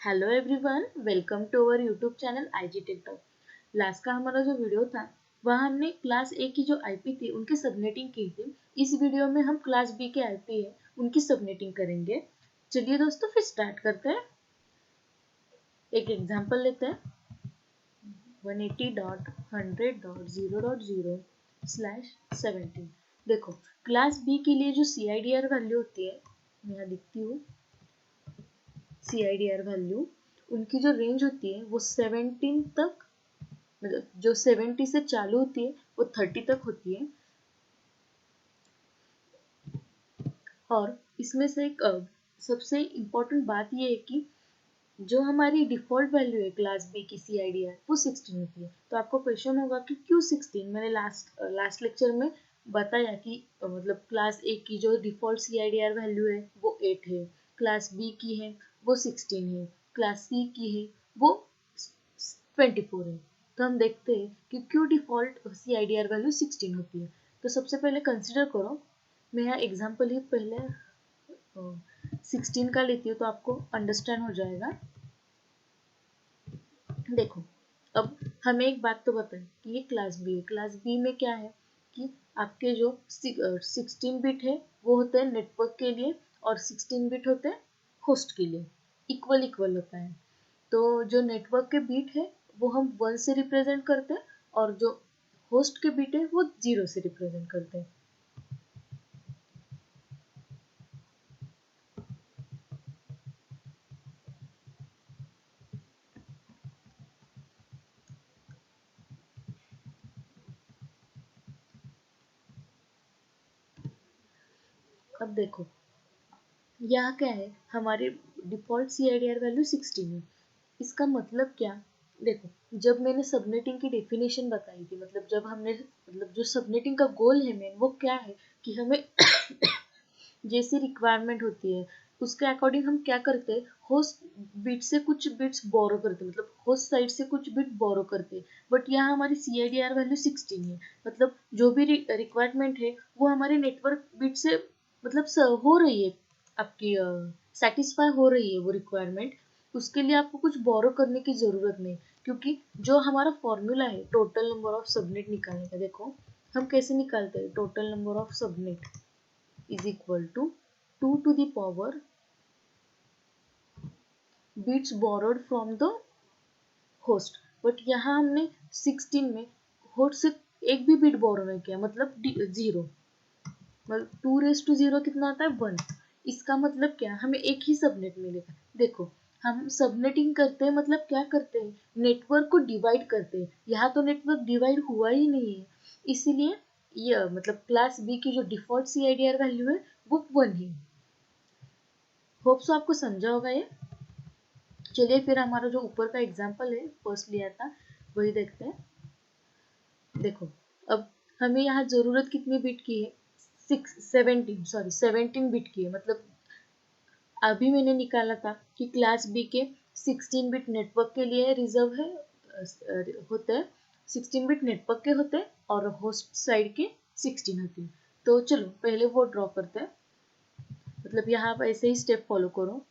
Hello everyone, welcome to our YouTube channel IG tech talk. Last का हमारा जो video था वह हमने क्लास ए की जो आईपी थी उनकी सबनेटिंग की थी। इस वीडियो में हम क्लास बी के आईपी है उनकी सबनेटिंग करेंगे। चलिए दोस्तों फिर स्टार्ट करते हैं। एक एग्जांपल लेते हैं 180.100.0.0/17। देखो क्लास बी के लिए जो CIDR वैल्यू होती है, मैं यहाँ लिखती हूँ CIDR वैल्यू, उनकी जो रेंज होती है वो 17 तक, मतलब जो 70 से चालू होती है वो 30 तक होती है। और इसमें से एक सबसे इम्पोर्टेंट बात ये है कि जो हमारी डिफ़ॉल्ट वैल्यू है क्लास बी की CIDR वो 16 होती है। तो आपको क्वेश्चन होगा कि क्यों 16? मैंने लास्ट लेक्चर में बताया कि मतलब क्लास ए की जो डिफ़ॉल्ट CIDR वैल्यू है वो 8 है, क्लास बी की है वो 16 है, क्लास सी की है वो 24 है। तो हम देखते हैं कि क्यों डिफ़ॉल्ट CIDR वैल्यू 16 होती है। तो सबसे पहले कंसिडर करो, मैं यहाँ एग्जाम्पल ही पहले 16 का लेती हूँ तो आपको अंडरस्टैंड हो जाएगा। देखो अब हमें एक बात तो बताएं कि ये क्लास बी है। क्लास बी में क्या है कि आपके जो 16 बिट है वो होते हैं नेटवर्क के लिए और 16 बिट होते हैं होस्ट के लिए। इक्वल इक्वल होता है। तो जो नेटवर्क के बिट है वो हम 1 से रिप्रेजेंट करते हैं और जो होस्ट के बिट है वो 0 से रिप्रेजेंट करते हैं। अब देखो यहाँ क्या है, हमारे डिफ़ॉल्ट CIDR वैल्यू 16 है। इसका मतलब क्या? देखो जब मैंने सबनेटिंग की डेफिनेशन बताई थी, मतलब जब हमने मतलब जो सबनेटिंग का गोल है मेन वो क्या है कि हमें जैसी रिक्वायरमेंट होती है उसके अकॉर्डिंग हम क्या करते हैं, होस्ट बिट से कुछ बिट्स बोरो करते हैं, मतलब होस्ट साइड से कुछ बिट बोरो करते हैं। बट यहाँ हमारी CIDR वैल्यू 16 है, मतलब जो भी रिक्वायरमेंट है वो हमारे नेटवर्क बिट से मतलब हो रही है, आपकी सेटिस्फाई हो रही है वो रिक्वायरमेंट। उसके लिए आपको कुछ बोरो करने की ज़रूरत नहीं, क्योंकि जो हमारा फॉर्मूला है टोटल नंबर ऑफ सबनेट निकालने का, देखो हम कैसे निकालते हैं। Total number of subnet is equal to 2 to the power bits borrowed from the host। But यहाँ हमने 16 में होस्ट से एक भी बिट बोरो नहीं किया, मतलब 0, मतलब 2 raised to 0 कितना आता है 1। इसका मतलब क्या, हमें एक ही सबनेट मिलेगा। देखो हम सबनेटिंग करते हैं मतलब क्या करते हैं, नेटवर्क को डिवाइड करते हैं। यहाँ तो नेटवर्क डिवाइड हुआ ही नहीं है, इसीलिए ये मतलब क्लास बी की जो डिफॉल्ट CIDR वैल्यू है वो 1 है। होप सो आपको समझा होगा ये। चलिए फिर हमारा जो ऊपर का एग्जाम्पल है फर्स्ट लिया था वही देखते हैं। देखो अब हमें यहाँ जरूरत कितनी बिट की है, 17 बिट की है। मतलब अभी मैंने निकाला था कि क्लास बी के 16 बिट नेटवर्क के लिए रिजर्व है, होते हैं 16 बिट नेटवर्क के होते हैं और होस्ट साइड के 16 होते हैं। तो चलो पहले वो ड्रॉ करते हैं, मतलब यहाँ आप ऐसे ही स्टेप फॉलो करो।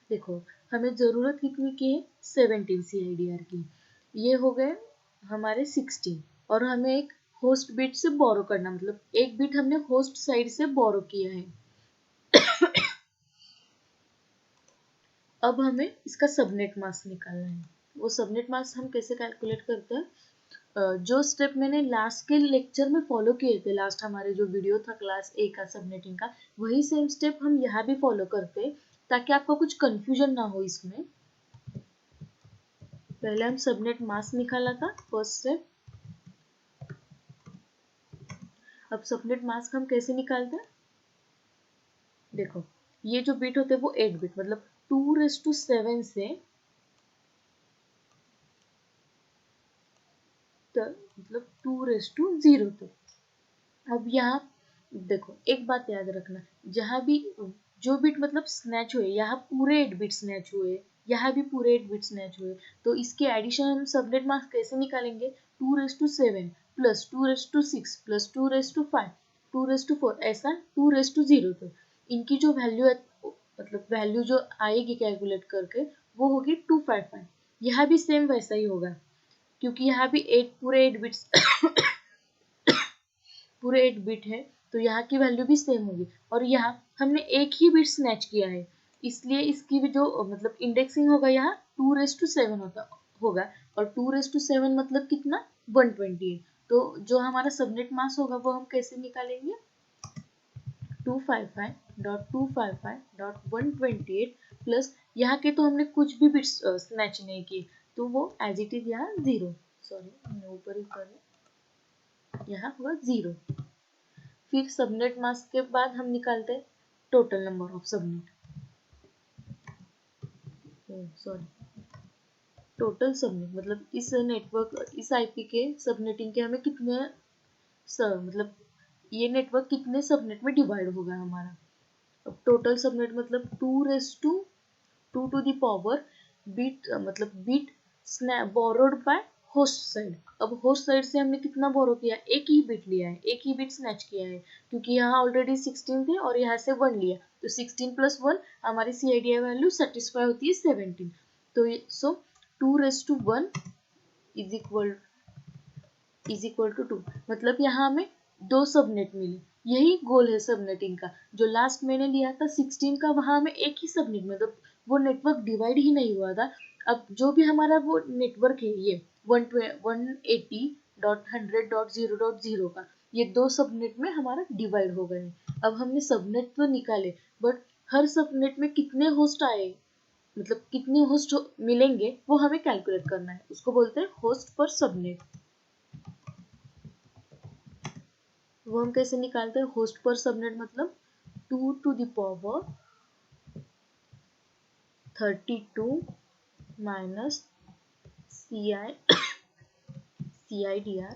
देखो हमें ज़रूरत कितनी की है, 17 CIDR की। ये हो गए हमारे 16 और हमें एक होस्ट बिट से बोरो करना, मतलब एक बिट हमने होस्ट साइड से बोरो किया है। अब हमें इसका सबनेट मास्क निकालना है। वो सबनेट मास्क हम कैसे कैलकुलेट करते हैं, जो स्टेप मैंने लास्ट के लेक्चर में फॉलो किए थे, लास्ट हमारे जो वीडियो था क्लास ए का सबनेटिंग का, वही सेम स्टेप हम यहाँ भी फॉलो करते हैं ताकि आपको कुछ कंफ्यूजन ना हो इसमें। पहले हम सबनेट मास्क निकाला था फर्स्ट स्टेप। अब सबनेट मास्क हम कैसे निकालते हैं, देखो ये जो बिट होते हैं वो 8 बिट, मतलब 2 raised to 7 से मतलब 2 raised to 0 तक। अब यहाँ देखो एक बात याद रखना, जहाँ भी जो बिट मतलब स्नैच हुए, यहाँ पूरे 8 बिट स्नैच हुए, यहाँ भी पूरे 8 बिट स्नैच हुए, तो इसके एडिशन हम सबनेट मास्क कैसे निकालेंगे? 2 raised to 7 plus 2 raised to 6 plus 2 raised to 5 2 raised to 4 ऐसा 2 raised to 0 तक इनकी जो वैल्यू है, मतलब वैल्यू जो आएगी कैलकुलेट करके, वो होगी 255। यहाँ भी सेम वैसा ही होगा, क्योंकि यहाँ भी 8 पूरे 8 बिट्स पूरे 8 बिट है, तो यहाँ की वैल्यू भी सेम होगी। और यहाँ हमने एक ही बिट स्नैच किया है, इसलिए इसकी भी जो मतलब इंडेक्सिंग होगा यहाँ 2 raised to 7 होगा, और 2 raised to 7 मतलब कितना? 128। तो जो हमारा सबनेट मास होगा वो हम कैसे निकालेंगे? 255.255.128 प्लस यहाँ के तो हमने कुछ भी बिट्स स्नैच नहीं किए, तो वो एज इट इज यहाँ 0, सॉरी मैंने ऊपर ही कर यहाँ हुआ 0। फिर सबनेट मास्क के बाद हम निकालते हैं total number of subnet, sorry total subnet मतलब इस नेटवर्क, इस आईपी के सबनेटिंग के हमें कितने मतलब ये नेटवर्क कितने सबनेट में डिवाइड होगा हमारा। अब टोटल सबनेट मतलब 2 raised to 2 to the power bit मतलब bit borrowed by host side. अब होस्ट साइड से हमने कितना बोरो किया? एक ही बिट लिया है, एक ही बिट स्नैच किया है, क्योंकि यहाँ ऑलरेडी 16 थे और यहाँ से 1 लिया, तो 16 प्लस 1 हमारी CIDI वैल्यू सेटिस्फाई होती है 17। तो सो 2 raised to 1 is equal to 2, मतलब यहाँ हमें 2 सबनेट मिले। यही गोल है सबनेटिंग का। जो लास्ट मैंने लिया था 16 का, वहां हमें एक ही सबनेट मतलब वो नेटवर्क डिवाइड ही नहीं हुआ था। अब जो भी हमारा वो नेटवर्क है ये 180.100.0.0 का, ये 2 सबनेट में हमारा डिवाइड हो गए। अब हमने सबनेट तो निकाले, बट हर सबनेट में कितने होस्ट आए, मतलब कितने होस्ट मिलेंगे, वो हमें कैलकुलेट करना है। उसको बोलते हैं होस्ट पर सबनेट। वो हम कैसे निकालते हैं? होस्ट पर सबनेट मतलब 2 to the power 32 minus CIDR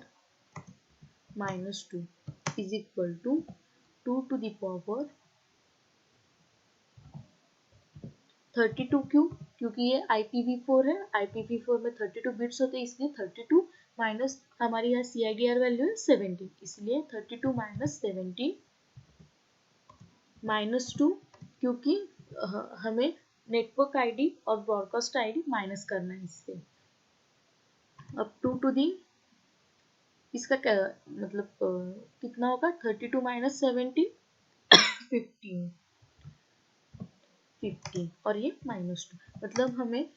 minus 2 is equal to 2 to the power 32। क्यों? क्योंकि ये IPv4 है, IPv4 में 32 बिट्स होते हैं, इसलिए 32 माइनस हमारी यहाँ CIDR वैल्यू है 17, इसलिए 32 माइनस 17 माइनस 2, क्योंकि हमें नेटवर्क आईडी और ब्रॉडकास्ट आईडी माइनस करना है इससे। अब 2 to the इसका क्या मतलब कितना होगा? 32 माइनस 17 15 और ये माइनस 2, मतलब हमें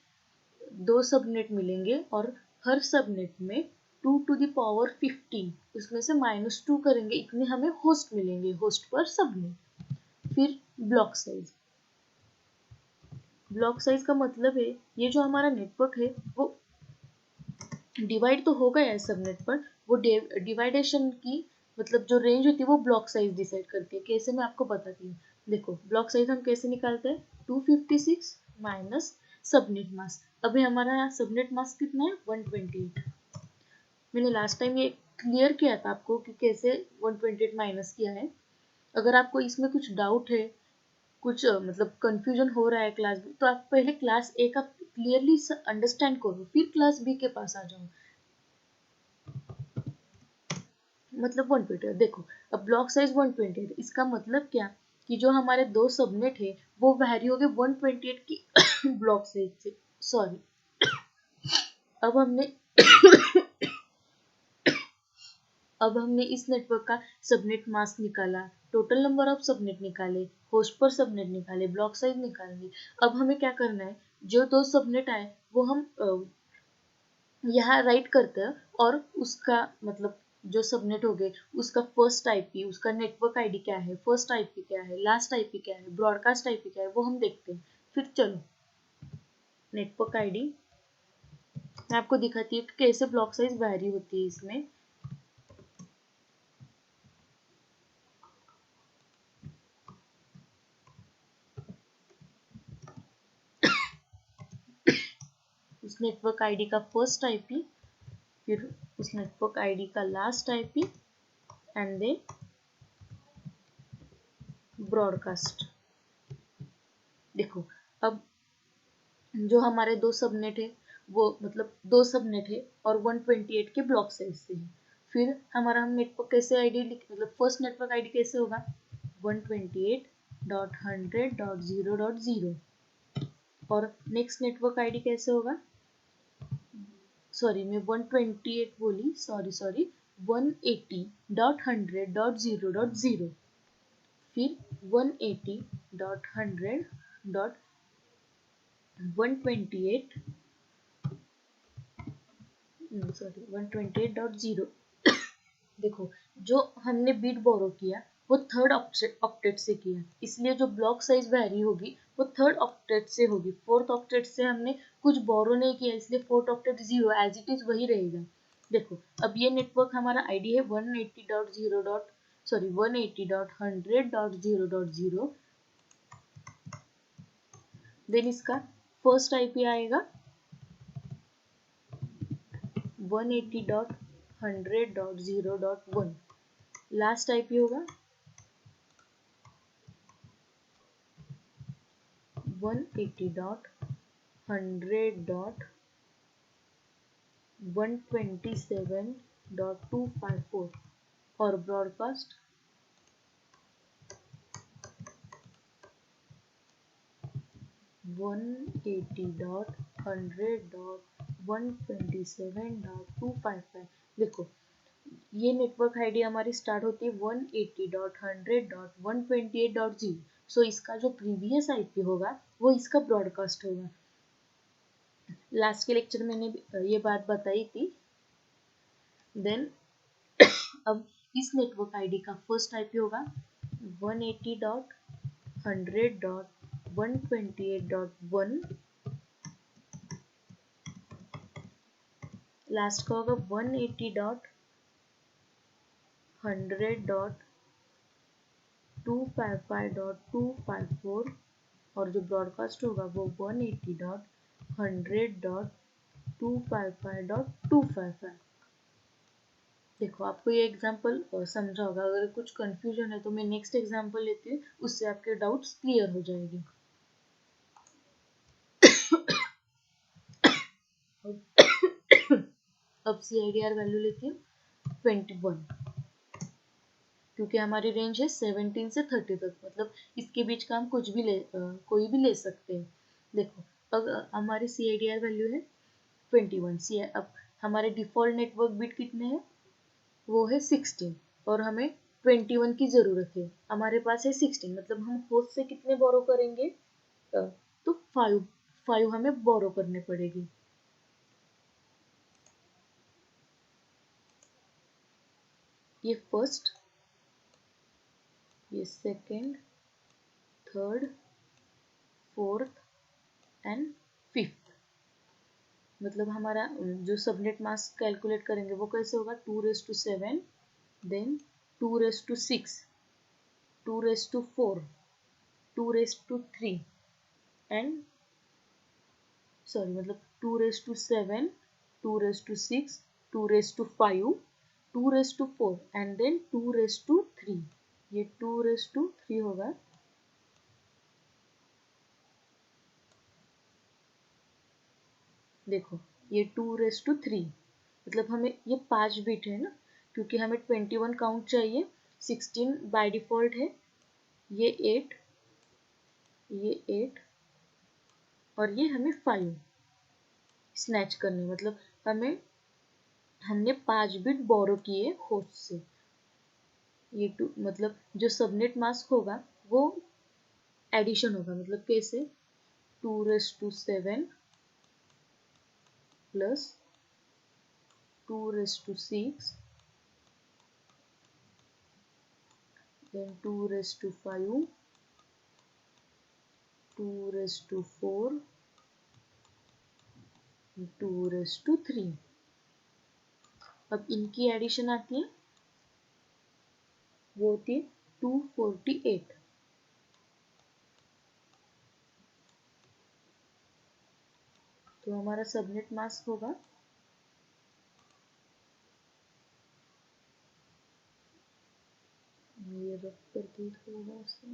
2 सबनेट मिलेंगे और हर सबनेट में 2 to the power 15, उसमें से माइनस 2 करेंगे, इतने हमें होस्ट मिलेंगे, होस्ट पर सबनेट। फिर ब्लॉक साइज। ब्लॉक साइज का मतलब है ये जो हमारा नेटवर्क है वो डिवाइड तो हो गया है सबनेट पर, वो डिवाइडेशन की मतलब जो रेंज होती है वो ब्लॉक साइज डिसाइड करती है। कैसे? मैं आपको बताती हूँ। देखो ब्लॉक साइज हम कैसे निकालते हैं? 256 माइनस सबनेट मास्क। अभी हमारा यहाँ सबनेट मास्क कितना है? 128। मैंने लास्ट टाइम ये क्लियर किया था आपको कि कैसे 128 माइनस किया है। अगर आपको इसमें कुछ डाउट है, कुछ मतलब कंफ्यूजन हो रहा है क्लास बी, तो आप पहले क्लास ए का क्लियरली अंडरस्टैंड करो, फिर क्लास बी के पास आ जाओ। मतलब 128 देखो, अब ब्लॉक साइज 128, इसका मतलब क्या कि जो हमारे 2 सबनेट है वो वैरी हो गए 128 की ब्लॉक साइज से। सॉरी, अब हमने अब हमने इस नेटवर्क का सबनेट मास्क निकाला, टोटल नंबर ऑफ सबनेट निकाले, होस्ट पर सबनेट निकाले, ब्लॉक साइज निकालेंगे। अब हमें क्या करना है? जो 2 सबनेट आए वो हम यहाँ राइट करते हैं, और उसका मतलब जो सबनेट हो गए उसका फर्स्ट आईपी, उसका नेटवर्क आईडी क्या है, फर्स्ट आईपी क्या है, लास्ट आईपी क्या है, ब्रॉडकास्ट आईपी क्या है, वो हम देखते हैं। फिर चलो नेटवर्क आईडी मैं आपको दिखाती हूँ कि कैसे ब्लॉक साइज वैरी होती है इसमें। उस नेटवर्क आईडी का फर्स्ट आईपी, फिर उस नेटवर्क आईडी का last IP, and then broadcast. देखो अब जो हमारे दो सबनेट है वो मतलब दो सबनेट है और 128 के ब्लॉक साइज से है। फिर हमारा हम नेटवर्क कैसे आईडी मतलब फर्स्ट नेटवर्क आईडी कैसे होगा 128.100.0.0 और नेक्स्ट नेटवर्क आईडी कैसे होगा सॉरी मैं 128 बोली सॉरी 180.100.0.0 फिर 180.100.128 सॉरी 128.0। देखो जो हमने बिट बोरो किया वो थर्ड ऑक्टेट से किया, इसलिए जो ब्लॉक साइज वैरी होगी वो थर्ड ऑक्टेट से होगी। फोर्थ ऑक्टेट से हमने कुछ बोरो नहीं किया, इसलिए fourth octet 0 as it is वही रहेगा। देखो अब ये नेटवर्क हमारा आईडी है 180.100.0.0। देन इसका फर्स्ट आईपी आएगा 180.100.0.1। लास्ट आईपी होगा 180.127.254 और ब्रॉडकास्ट 180.100.127.255। देखो ये नेटवर्क आईडी हमारी स्टार्ट होती है 180.100.128.0। सो इसका जो प्रीवियस आईपी होगा वो इसका ब्रॉडकास्ट होगा। लास्ट के लेक्चर में मैंने ये बात बताई थी। देन अब इस नेटवर्क आईडी का फर्स्ट आईपी होगा 180.100.128.1। लास्ट का होगा 180.100.255.254 और जो ब्रॉडकास्ट होगा वो 180.100.255.255। देखो आपको ये एग्जांपल समझा होगा। अगर कुछ कंफ्यूजन है तो मैं नेक्स्ट एग्जांपल लेती हूँ, उससे आपके डाउट्स क्लियर हो जाएंगे। अब CIDR वैल्यू लेती हूँ 21, क्योंकि हमारी रेंज है 17 से 30 तक, मतलब इसके बीच का हम कुछ भी कोई भी ले सकते हैं। देखो अब हमारी CIDR वैल्यू है 21। अब हमारे डिफॉल्ट नेटवर्क बिट कितने हैं वो है 16 और हमें 21 की ज़रूरत है। हमारे पास है 16, मतलब हम होस्ट से कितने बोरो करेंगे तो 5 हमें बोरो करने पड़ेगी। ये फर्स्ट, ये second, third, fourth and fifth. मतलब हमारा जो सबनेट मास्क कैलकुलेट करेंगे वो कैसे होगा 2⁻7, देन 2⁻6, 2⁻4, 2⁻3 एंड सॉरी मतलब 2⁻7, 2⁻6, 2⁻5, 2⁻4 एंड देन 2⁻3। ये 2⁻3 होगा। देखो ये 2⁻3 मतलब हमें ये 5 बिट है ना, क्योंकि हमें 21 काउंट चाहिए। 16 बाय डिफॉल्ट है, ये 8, ये 8 और ये हमें 5 स्नैच करने, मतलब हमने 5 बिट बोरो किए होस्ट से। ये 2 मतलब जो सबनेट मास्क होगा वो एडिशन होगा, मतलब कैसे 2⁻7 प्लस 2⁻6 then 2⁻5, 2⁻4, 2⁻3। अब इनकी एडिशन आती है वो होती है 248। तो हमारा सबनेट मास्क होगा ये रफ करके थोड़ा सा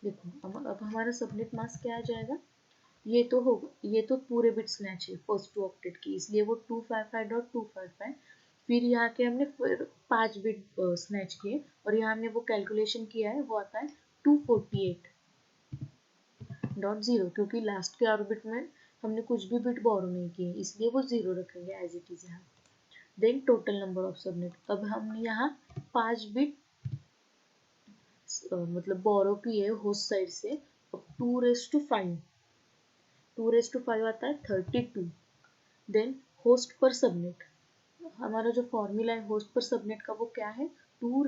देखो अब हमारा सबनेट मास्क क्या आ जाएगा, ये तो होगा, ये तो पूरे बिट स्नैच है फर्स्ट टू ऑक्टेट की, इसलिए वो 255.255। फिर यहाँ के हमने फिर 5 बिट स्नैच किए और यहाँ हमने वो कैलकुलेशन किया है, वो आता है 248.0, क्योंकि लास्ट के ऑर्बिट में हमने कुछ भी बिट बोरो नहीं किए, इसलिए वो 0 रखेंगे एज इट इज यहाँ। Then total number of subnet, अब हमने यहाँ 5 बिट मतलब बोरो किए होस्ट साइड से। अब 2 रेस टू 5 आता है 32। देन होस्ट पर सबनेट, हमारा जो फॉर्मूला है होस्ट पर सबनेट का वो क्या है, 2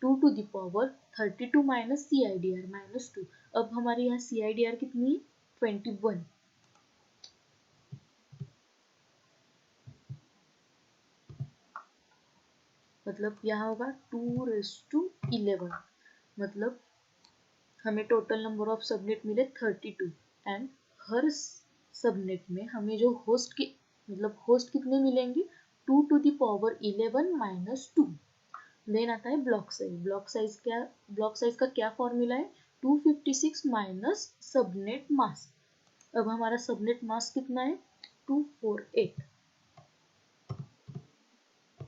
to the power 32 minus CIDR -2। अब हमारे यहाँ CIDR कितनी है, 21। मतलब यहाँ होगा 2:11, मतलब हमें टोटल नंबर ऑफ सबनेट मिले 32। एंड हर सबनेट में हमें जो होस्ट की मतलब होस्ट कितने मिलेंगे, 2 टू द पावर 11 -2। देन आता है ब्लॉक साइज, ब्लॉक साइज का क्या फॉर्मूला है, 256 माइनस सबनेट मास्क। अब हमारा सबनेट मास्क कितना है, 248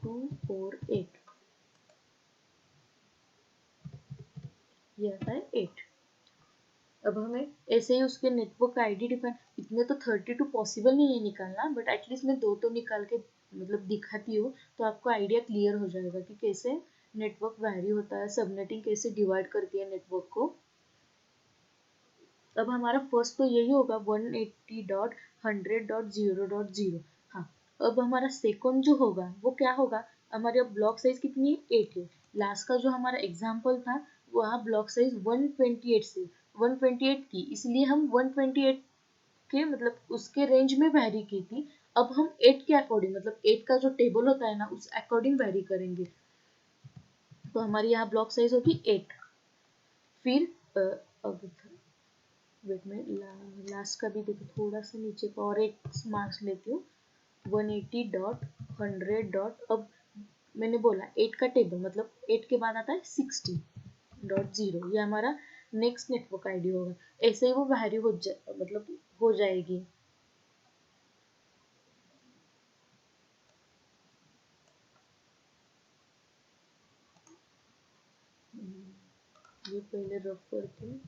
248, ये आता है 8। अब हमें ऐसे ही उसके नेटवर्क आईडी डिफाइन, इतने तो 32 पॉसिबल नहीं है निकालना, बट एटलीस्ट मैं 2 तो निकाल के मतलब दिखाती हूँ, तो आपको आइडिया क्लियर हो जाएगा कि कैसे नेटवर्क वैरी होता है, सबनेटिंग कैसे डिवाइड करती है नेटवर्क को। अब हमारा फर्स्ट तो यही होगा 180.100.0.0। हाँ, अब हमारा सेकंड जो होगा वो क्या होगा, हमारे अब ब्लॉक साइज कितनी है, 8 है। लास्ट का जो हमारा एग्जाम्पल था वहाँ ब्लॉक साइज 128 से 128 की, इसलिए हम 128 के मतलब उसके रेंज में वैरी की थी। अब हम 8 के अकॉर्डिंग, मतलब 8 का जो टेबल होता है ना उस अकॉर्डिंग वैरी करेंगे, तो हमारी यहाँ ब्लॉक साइज होगी 8। फिर अब वेट में लास्ट का भी देखो, थोड़ा सा नीचे का और एक मार्क्स लेती हूँ, 180.100. अब मैंने बोला 8 का टेबल, मतलब 8 के बाद आता है 60.0, ये हमारा नेक्स्ट नेटवर्क आईडी होगा। ऐसे ही वो वैरी मतलब हो जाएगी। ये पहले रफ करते हैं।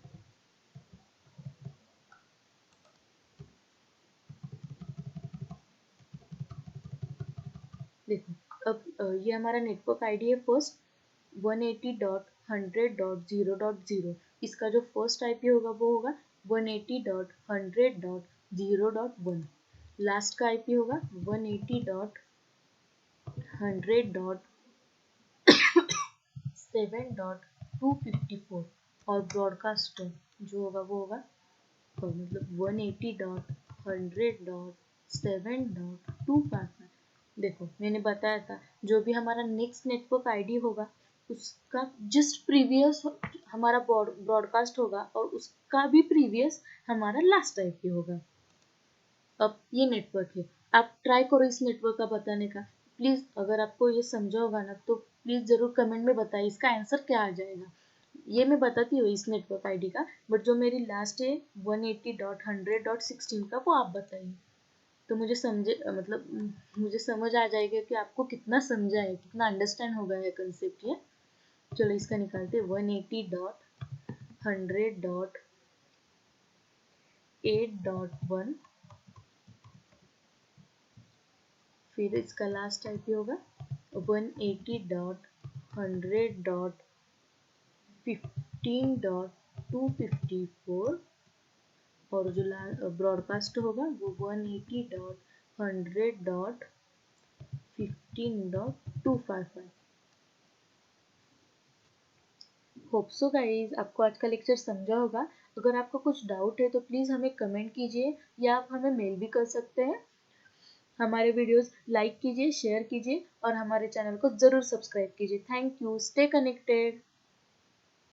देखो अब ये हमारा नेटवर्क आईडी है फर्स्ट 180.100.0.0। इसका जो फर्स्ट आईपी होगा वो होगा 180.100.0.1। लास्ट का आईपी होगा 180.100.7.254। और ब्रॉडकास्ट जो होगा वो होगा मतलब 180.100.7.255। देखो मैंने बताया था जो भी हमारा नेक्स्ट नेटवर्क आईडी होगा उसका जस्ट प्रीवियस हमारा ब्रॉडकास्ट होगा और उसका भी प्रीवियस हमारा लास्ट आईपी होगा। अब ये नेटवर्क है, आप ट्राई करो इस नेटवर्क का बताने का। प्लीज़ अगर आपको ये समझा होगा ना तो प्लीज़ ज़रूर कमेंट में बताइए इसका आंसर क्या आ जाएगा। ये मैं बताती हूँ इस नेटवर्क आईडी का, बट जो मेरी लास्ट है 180.100.16 का वो आप बताइए, तो मुझे समझे मतलब मुझे समझ आ जाएगा कि आपको कितना समझा है, कितना अंडरस्टैंड हो गया है कंसेप्ट ये। चलो इसका निकालते हैं 180.100.8.1। फिर इसका लास्ट आईपी होगा 180.100.15.254। और जो ब्रॉडकास्ट होगा वो 180.100.15.255। होप सो गाइज आपको आज का लेक्चर समझा होगा। अगर आपको कुछ डाउट है तो प्लीज़ हमें कमेंट कीजिए या आप हमें मेल भी कर सकते हैं। हमारे वीडियोस लाइक कीजिए, शेयर कीजिए और हमारे चैनल को ज़रूर सब्सक्राइब कीजिए। Thank you, stay connected.